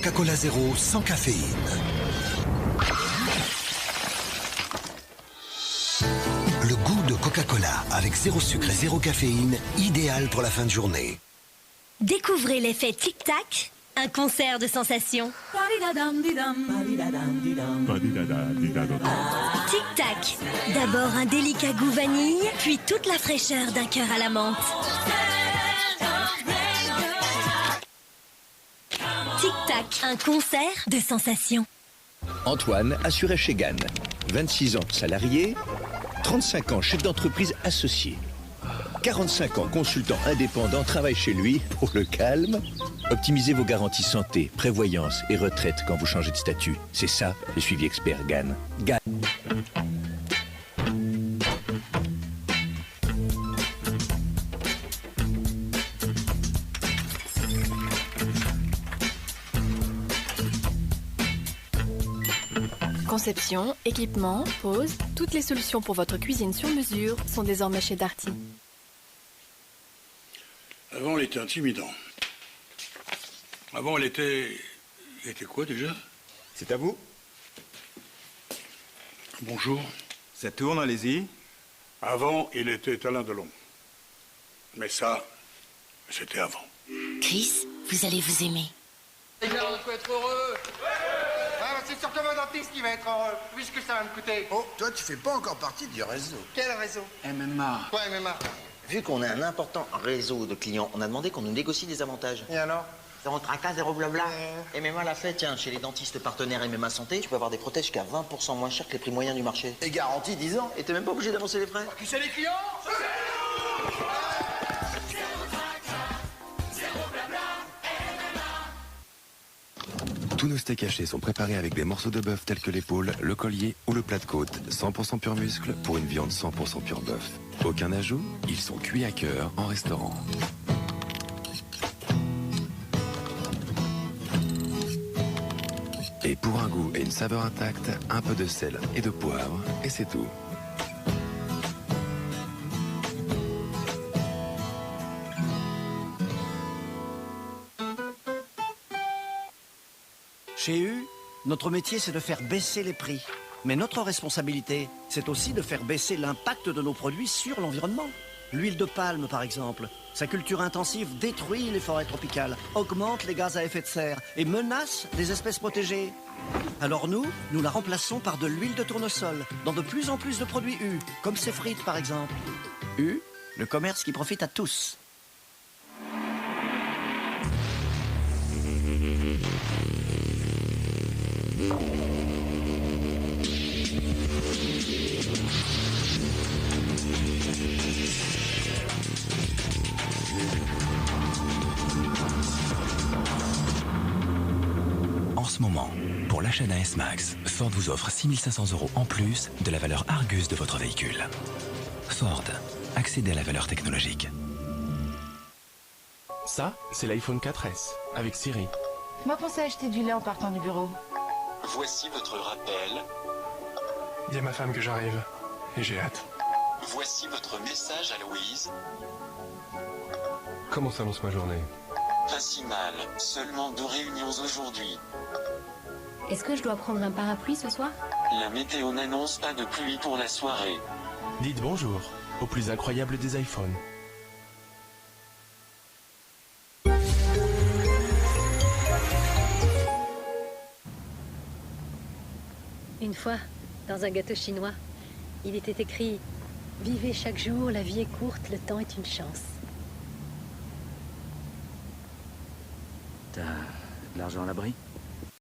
Coca-Cola Zéro sans caféine. Le goût de Coca-Cola avec zéro sucre et zéro caféine, idéal pour la fin de journée. Découvrez l'effet tic-tac, un concert de sensations. Tic-tac, d'abord un délicat goût vanille, puis toute la fraîcheur d'un cœur à la menthe. Tic-tac, un concert de sensations. Antoine, assuré chez Gann. 26 ans salarié, 35 ans chef d'entreprise associé. 45 ans consultant indépendant, travaille chez lui pour le calme. Optimisez vos garanties santé, prévoyance et retraite quand vous changez de statut. C'est ça, le suivi expert Gann. Gann. Conception, équipement, pose, toutes les solutions pour votre cuisine sur mesure sont désormais chez Darty. Avant, elle était intimidant. Avant, elle était quoi déjà? C'est à vous? Bonjour. Ça tourne, allez-y. Avant, il était Alain Delon. Mais ça, c'était avant. Chris, vous allez vous aimer. Les gars, on peut être heureux. C'est surtout mon dentiste qui va être heureux, puisque ça va me coûter. Oh, toi, tu fais pas encore partie du réseau. Quel réseau? MMA. Quoi, MMA? Vu qu'on a un important réseau de clients, on a demandé qu'on nous négocie des avantages. Et alors? Zéro tracas, zéro blabla. MMA l'a fait, tiens, chez les dentistes partenaires MMA Santé, tu peux avoir des prothèses jusqu'à 20% moins cher que les prix moyens du marché. Et garantie 10 ans. Et t'es même pas obligé d'avancer les frais. Qui c'est les clients? Tous nos steaks hachés sont préparés avec des morceaux de bœuf tels que l'épaule, le collier ou le plat de côte. 100% pur muscle pour une viande 100% pur bœuf. Aucun ajout, ils sont cuits à cœur en restaurant. Et pour un goût et une saveur intacte, un peu de sel et de poivre, et c'est tout. Chez U, notre métier, c'est de faire baisser les prix. Mais notre responsabilité, c'est aussi de faire baisser l'impact de nos produits sur l'environnement. L'huile de palme, par exemple. Sa culture intensive détruit les forêts tropicales, augmente les gaz à effet de serre et menace des espèces protégées. Alors nous la remplaçons par de l'huile de tournesol, dans de plus en plus de produits U, comme ces frites, par exemple. U, le commerce qui profite à tous. En ce moment, pour l'achat d'un S-Max, Ford vous offre 6 500 € en plus de la valeur Argus de votre véhicule. Ford, accédez à la valeur technologique. Ça, c'est l'iPhone 4S, avec Siri. Moi, pensais acheter du lait en partant du bureau. Voici votre rappel. Il y a ma femme que j'arrive, et j'ai hâte. Voici votre message à Louise. Comment s'annonce ma journée? Pas si mal, seulement 2 réunions aujourd'hui. Est-ce que je dois prendre un parapluie ce soir? La météo n'annonce pas de pluie pour la soirée. Dites bonjour au plus incroyable des iPhones. Une fois, dans un gâteau chinois, il était écrit « Vivez chaque jour, la vie est courte, le temps est une chance ». T'as de l'argent à l'abri?